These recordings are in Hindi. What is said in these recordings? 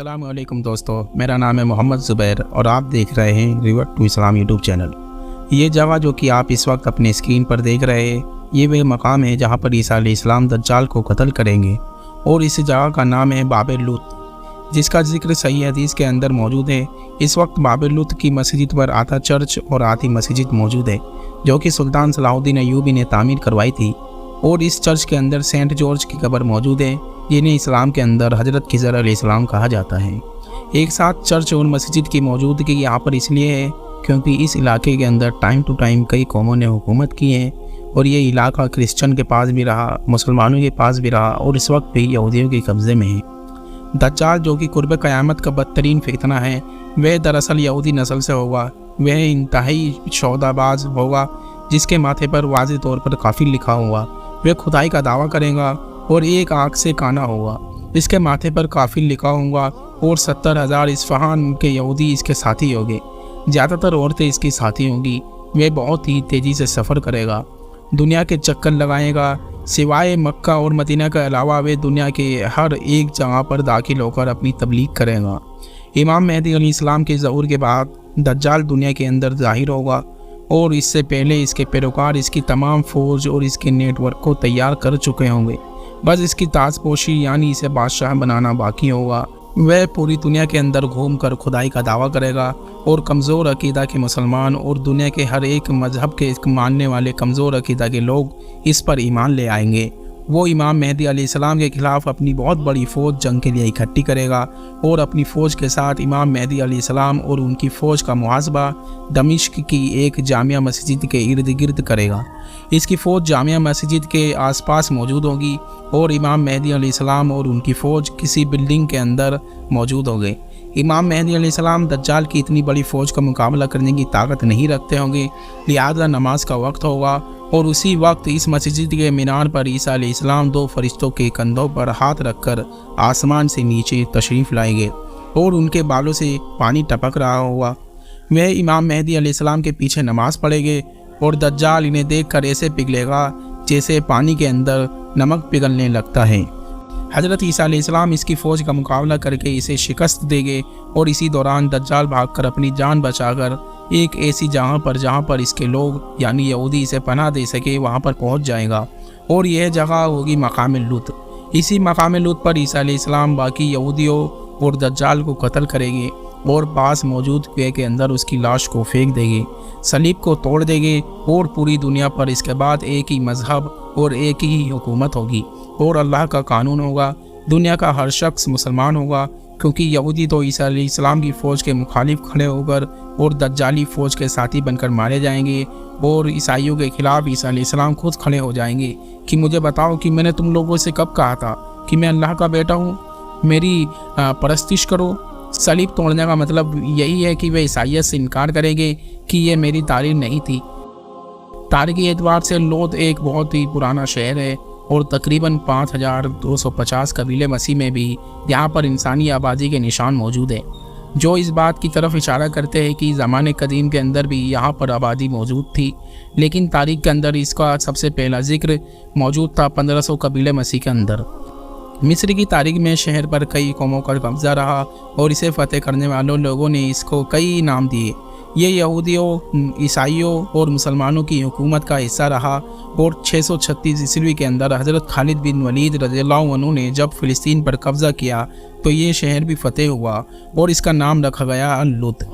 अस्सलाम वालेकुम दोस्तों, मेरा नाम है मोहम्मद ज़ुबैर और आप देख रहे हैं revert to Islam YouTube channel. ये जगह जो कि आप इस वक्त अपने स्क्रीन पर देख रहे हैं, ये वह मकाम है जहाँ पर ईसा अलैहिस्सलाम दज्जाल को कत्ल करेंगे और इस जगह का नाम है बाब लूत, जिसका जिक्र सही हदीस के अंदर मौजूद है। इस वक्त बाब लूत की मस्जिद पर आधा चर्च और आधी मस्जिद मौजूद है, जो कि सुल्तान सलाहुद्दीन अय्यूबी ने तामीर करवाई थी। और इस चर्च के अंदर सेंट जॉर्ज की कब्र मौजूद है, जिन्हें इस्लाम के अंदर हज़रत खिज़र अलैहिस्सलाम कहा जाता है। एक साथ चर्च और मस्जिद की मौजूदगी यहाँ पर इसलिए है क्योंकि इस इलाके के अंदर टाइम टू टाइम कई कौमों ने हुकूमत की है और ये इलाका क्रिश्चियन के पास भी रहा, मुसलमानों के पास भी रहा और इस वक्त भी यहूदियों के कब्ज़े में है। दज्जाल जो कि कुर्ब क़यामत का बदतरीन फितना है, वह दरअसल यहूदी नस्ल से होगा। वह इंतहाई सौदाबाज होगा, जिसके माथे पर वाज़ेह तौर पर काफिर लिखा हुआ। वह खुदाई का दावा करेगा और एक आँख से काना होगा। इसके माथे पर काफिर लिखा होगा और 70,000 इस्फहान के यहूदी इसके साथी होंगे। ज़्यादातर औरतें इसकी साथी होंगी। वह बहुत ही तेज़ी से सफ़र करेगा, दुनिया के चक्कर लगाएगा। सिवाय मक्का और मदीना के अलावा वे दुनिया के हर एक जगह पर दाखिल होकर अपनी तबलीग करेगा। इमाम मेहदी अलैहिस्सलाम के ज़हूर के बाद दज्जाल दुनिया के अंदर ज़ाहिर होगा और इससे पहले इसके पैरोकार इसकी तमाम फ़ौज और इसके नेटवर्क को तैयार कर चुके होंगे। बस इसकी ताजपोशी यानी इसे बादशाह बनाना बाकी होगा। वह पूरी दुनिया के अंदर घूमकर खुदाई का दावा करेगा और कमज़ोर अकीदा के मुसलमान और दुनिया के हर एक मज़हब के मानने वाले कमज़ोर अकीदा के लोग इस पर ईमान ले आएंगे। वो इमाम मेहदी अलैहिस्सलाम के ख़िलाफ़ अपनी बहुत बड़ी फ़ौज जंग के लिए इकट्ठी करेगा और अपनी फ़ौज के साथ इमाम मेहदी अलैहिस्सलाम और उनकी फ़ौज का मुहासबा दमिश्क की एक जामिया मस्जिद के इर्द गिर्द करेगा। इसकी फ़ौज जामिया मस्जिद के आसपास मौजूद होगी और इमाम मेहदी अलैहिस्सलाम और उनकी फ़ौज किसी बिल्डिंग के अंदर मौजूद होंगे। इमाम मेहदी अलैहिस्सलाम दज्जाल की इतनी बड़ी फ़ौज का मुकाबला करने की ताकत नहीं रखते होंगे, लिहाजा नमाज का वक्त होगा और उसी वक्त इस मस्जिद के मीनार पर ईसा अलैहिस्सलाम 2 फरिश्तों के कंधों पर हाथ रखकर आसमान से नीचे तशरीफ़ लाएंगे और उनके बालों से पानी टपक रहा होगा। वह इमाम मेहदी अलैहिस्सलाम के पीछे नमाज़ पढ़ेंगे और दज्जाल इन्हें देखकर ऐसे पिघलेगा जैसे पानी के अंदर नमक पिघलने लगता है। हज़रत ईसा अलैहिस्सलाम इसकी फ़ौज का मुकाबला करके इसे शिकस्त देंगे और इसी दौरान दज्जाल भागकर अपनी जान बचाकर एक ऐसी जगह पर जहाँ पर इसके लोग यानी यहूदी इसे पनाह दे सके वहाँ पर पहुँच जाएगा और यह जगह होगी मकाम लूत। इसी मकाम लूत पर ईसा अलैहिस्सलाम बाकी यहूदियों और दज्जाल को कत्ल करेंगे और पास मौजूद कुएं के अंदर उसकी लाश को फेंक देंगे, सलीब को तोड़ देंगे और पूरी दुनिया पर इसके बाद एक ही मज़हब और एक ही हुकूमत होगी और अल्लाह का कानून होगा। दुनिया का हर शख्स मुसलमान होगा, क्योंकि यहूदी तो ईसा अलैहिस्सलाम की फ़ौज के मुखालिफ खड़े होकर और दज्जाली फ़ौज के साथी बनकर मारे जाएंगे और ईसाइयों के ख़िलाफ़ ईसा अलैहिस्सलाम खुद खड़े हो जाएंगे कि मुझे बताओ कि मैंने तुम लोगों से कब कहा था कि मैं अल्लाह का बेटा हूँ, मेरी परस्तिश करो। सलीब तोड़ने का मतलब यही है कि वे ईसाइयत से इनकार करेंगे कि ये मेरी तारीख नहीं थी। तारीख़ी एतबार से लोद एक बहुत ही पुराना शहर है और तकरीबन 5250 कबीले मसीह में भी यहाँ पर इंसानी आबादी के निशान मौजूद हैं, जो इस बात की तरफ इशारा करते हैं कि ज़माने कदीम के अंदर भी यहाँ पर आबादी मौजूद थी। लेकिन तारीख़ के अंदर इसका सबसे पहला जिक्र मौजूद था 1500 कबीले मसीह के अंदर। मिस्र की तारीख़ में शहर पर कई कौमों का कब्ज़ा रहा और इसे फ़तेह करने वालों लोगों ने इसको कई नाम दिए। ये यहूदियों, ईसाइयों और मुसलमानों की हुकूमत का हिस्सा रहा और 636 ईस्वी के अंदर हज़रत खालिद बिन वलीद रज़ियल्लाहु अन्हु ने जब फ़िलिस्तीन पर कब्ज़ा किया तो ये शहर भी फ़तेह हुआ और इसका नाम रखा गया अल-लुद।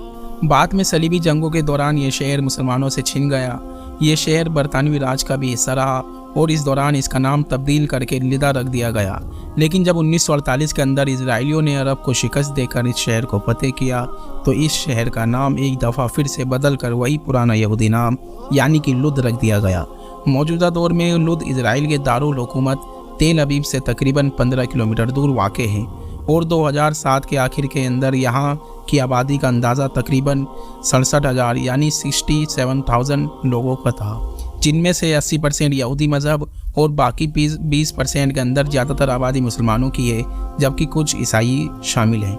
बाद में सलीबी जंगों के दौरान ये शहर मुसलमानों से छिन गया। ये शहर बरतानवी राज का भी हिस्सा रहा और इस दौरान इसका नाम तब्दील करके लिदा रख दिया गया। लेकिन जब 1948 के अंदर इजराइलियों ने अरब को शिकस्त देकर इस शहर को फतेह किया तो इस शहर का नाम एक दफ़ा फिर से बदल कर वही पुराना यहूदी नाम यानी कि लुद रख दिया गया। मौजूदा दौर में लुद इजराइल के दारुल हुकूमत तेल अबीब से तकरीबन 15 किलोमीटर दूर वाक़ है और 2007 के आखिर के अंदर यहाँ की आबादी का अंदाज़ा तकरीबन 67,000 यानी 67,000 लोगों का था, जिनमें से 80% यहूदी मज़हब और बाकी 20% के अंदर ज़्यादातर आबादी मुसलमानों की है, जबकि कुछ ईसाई शामिल हैं।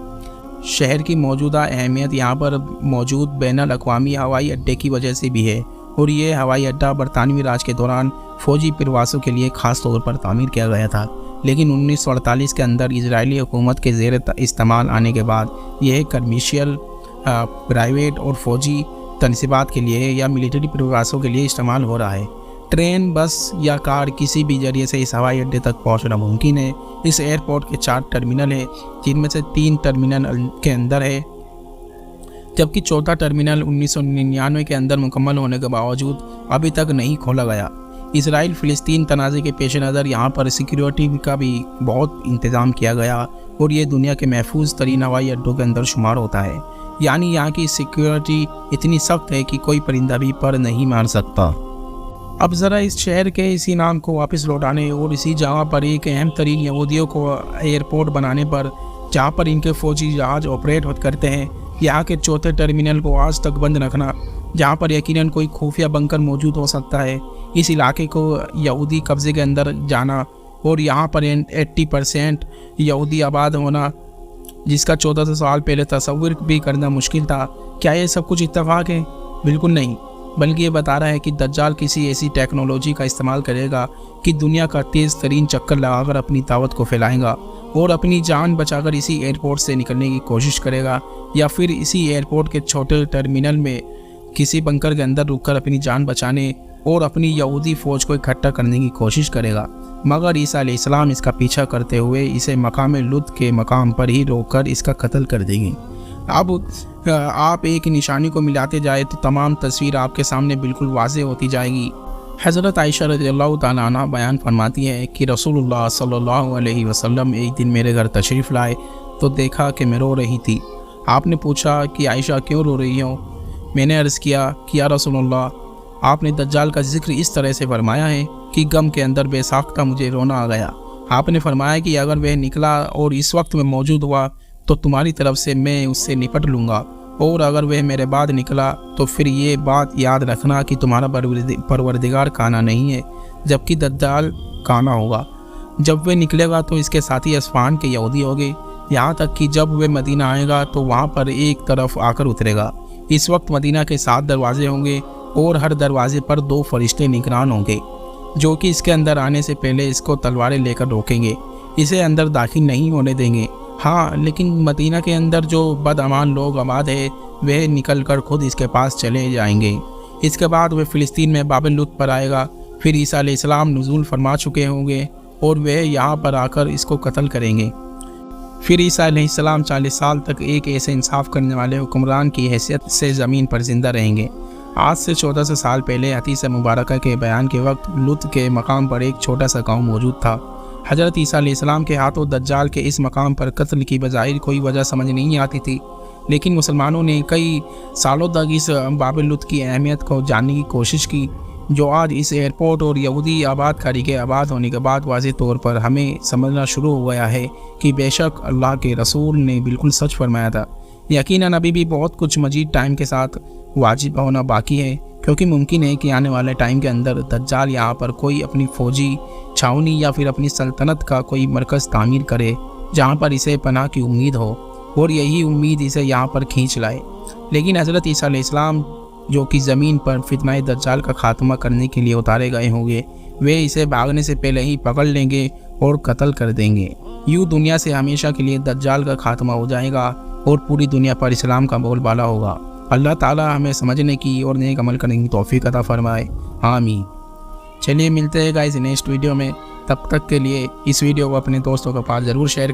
शहर की मौजूदा अहमियत यहाँ पर मौजूद बैनुल अक़वामी हवाई अड्डे की वजह से भी है और ये हवाई अड्डा बरतानवी राज के दौरान फ़ौजी प्रवासों के लिए ख़ास तौर पर तामीर किया गया था। लेकिन 1948 के अंदर इजरायली हुकूमत के ज़ेर इस्तेमाल आने के बाद यह कमर्शियल, प्राइवेट और फौजी तनसीबात के लिए या मिलिट्री प्रवासों के लिए इस्तेमाल हो रहा है। ट्रेन, बस या कार किसी भी जरिए से इस हवाई अड्डे तक पहुंचना मुमकिन है। इस एयरपोर्ट के 4 टर्मिनल हैं, जिनमें से 3 टर्मिनल के अंदर है, जबकि चौथा टर्मिनल 1999 के अंदर मुकम्मल होने के बावजूद अभी तक नहीं खोला गया। इसराइल फ़िलिस्तीन तनाज़े के पेश नज़र यहाँ पर सिक्योरिटी का भी बहुत इंतज़ाम किया गया और ये दुनिया के महफूज तरीन हवाई अड्डों के अंदर शुमार होता है। यानी यहाँ की सिक्योरिटी इतनी सख्त है कि कोई परिंदा भी पर नहीं मार सकता। अब ज़रा इस शहर के इसी नाम को वापस लौटाने और इसी जगह पर एक अहम तरीन यहूदियों को एयरपोर्ट बनाने पर, जहाँ पर इनके फ़ौजी जहाज़ ऑपरेट करते हैं, यहाँ के चौथे टर्मिनल को आज तक बंद रखना, जहाँ पर यकीनन कोई खुफिया बंकर मौजूद हो सकता है, इस इलाके को यहूदी कब्ज़े के अंदर जाना और यहाँ पर 80% यहूदी आबाद होना, जिसका 1400 साल पहले तस्वीर भी करना मुश्किल था। क्या ये सब कुछ इत्तेफाक है? बिल्कुल नहीं, बल्कि ये बता रहा है कि दज्जाल किसी ऐसी टेक्नोलॉजी का इस्तेमाल करेगा कि दुनिया का तेज़ तरीन चक्कर लगाकर अपनी दावत को फैलाएगा और अपनी जान बचाकर इसी एयरपोर्ट से निकलने की कोशिश करेगा, या फिर इसी एयरपोर्ट के छोटे टर्मिनल में किसी बंकर के अंदर रुककर अपनी जान बचाने और अपनी यहूदी फ़ौज को इकट्ठा करने की कोशिश करेगा। मगर ईसा अलैहिस्सलाम इसका पीछा करते हुए इसे मकाम लुत के मकाम पर ही रोककर इसका कत्ल कर देंगे। अब आप एक निशानी को मिलाते जाए तो तमाम तस्वीर आपके सामने बिल्कुल वाज़ेह होती जाएगी। हज़रत आयशा रज़ियल्लाहु ताला अन्हा बयान फरमाती है कि रसूलुल्लाह सल्लल्लाहु अलैहि वसल्लम एक दिन मेरे घर तशरीफ़ लाए तो देखा कि मैं रो रही थी। आपने पूछा कि आयशा क्यों रो रही हो? मैंने अर्ज़ किया कि या रसूलुल्लाह, आपने दज्जाल का जिक्र इस तरह से फरमाया है कि गम के अंदर बेसाख्ता मुझे रोना आ गया। आपने फरमाया कि अगर वह निकला और इस वक्त में मौजूद हुआ तो तुम्हारी तरफ से मैं उससे निपट लूँगा, और अगर वह मेरे बाद निकला तो फिर ये बात याद रखना कि तुम्हारा परवरदिगार काना नहीं है, जबकि दज्जाल काना होगा। जब वह निकलेगा तो इसके साथी अस्फहान के यहूदी होंगे, यहाँ तक कि जब वह मदीना आएगा तो वहाँ पर एक तरफ आकर उतरेगा। इस वक्त मदीना के 7 दरवाजे होंगे और हर दरवाजे पर 2 फरिश्ते निगरान होंगे, जो कि इसके अंदर आने से पहले इसको तलवारें लेकर रोकेंगे, इसे अंदर दाखिल नहीं होने देंगे। हाँ, लेकिन मदीना के अंदर जो बदअमान लोग आबाद है वह निकल कर खुद इसके पास चले जाएंगे। इसके बाद वह फ़िलिस्तीन में बाबिल लुत पर आएगा। फिर ईसा अलैहिस्सलाम नुज़ूल फरमा चुके होंगे और वह यहाँ पर आकर इसको कत्ल करेंगे। फिर ईसा अलैहिस्सलाम 40 साल तक एक ऐसे इंसाफ करने वाले हुक्मरान की हैसियत से ज़मीन पर ज़िंदा रहेंगे। आज से 1400 साल पहले हदीस मुबारक के बयान के वक्त लुत के मकाम पर एक छोटा सा गाँव मौजूद था। हज़रत ईसा अलैहिस्सलाम के हाथों दज्जाल के इस मकाम पर कत्ल की बज़ाहिर कोई वजह समझ नहीं आती थी, लेकिन मुसलमानों ने कई सालों तक इस बाबिल लुत की अहमियत को जानने की कोशिश की, जो आज इस एयरपोर्ट और यहूदी आबादकारी के आबाद होने के बाद वाज़ेह तौर पर हमें समझना शुरू हो गया है कि बेशक अल्लाह के रसूल ने बिल्कुल सच फरमाया था। यकीनन अभी भी बहुत कुछ मजीद टाइम के साथ वाजिब होना बाकी है, क्योंकि मुमकिन है कि आने वाले टाइम के अंदर दज्जाल यहाँ पर कोई अपनी फ़ौजी छावनी या फिर अपनी सल्तनत का कोई मरकज़ तामीर करे, जहाँ पर इसे पनाह की उम्मीद हो और यही उम्मीद इसे यहाँ पर खींच लाए। लेकिन हज़रत ईसा अलैहिस्सलाम जो कि ज़मीन पर फितनाए दज्जाल का खात्मा करने के लिए उतारे गए होंगे, वे इसे भागने से पहले ही पकड़ लेंगे और कत्ल कर देंगे। यूँ दुनिया से हमेशा के लिए दज्जाल का खात्मा हो जाएगा और पूरी दुनिया पर इस्लाम का बोलबाला होगा। अल्लाह ताला हमें समझने की और नेक अमल करने की तौफीक अता फरमाए, आमीन। चलिए मिलते हैं गाइस नेक्स्ट वीडियो में। तब तक के लिए इस वीडियो को अपने दोस्तों के पास ज़रूर शेयर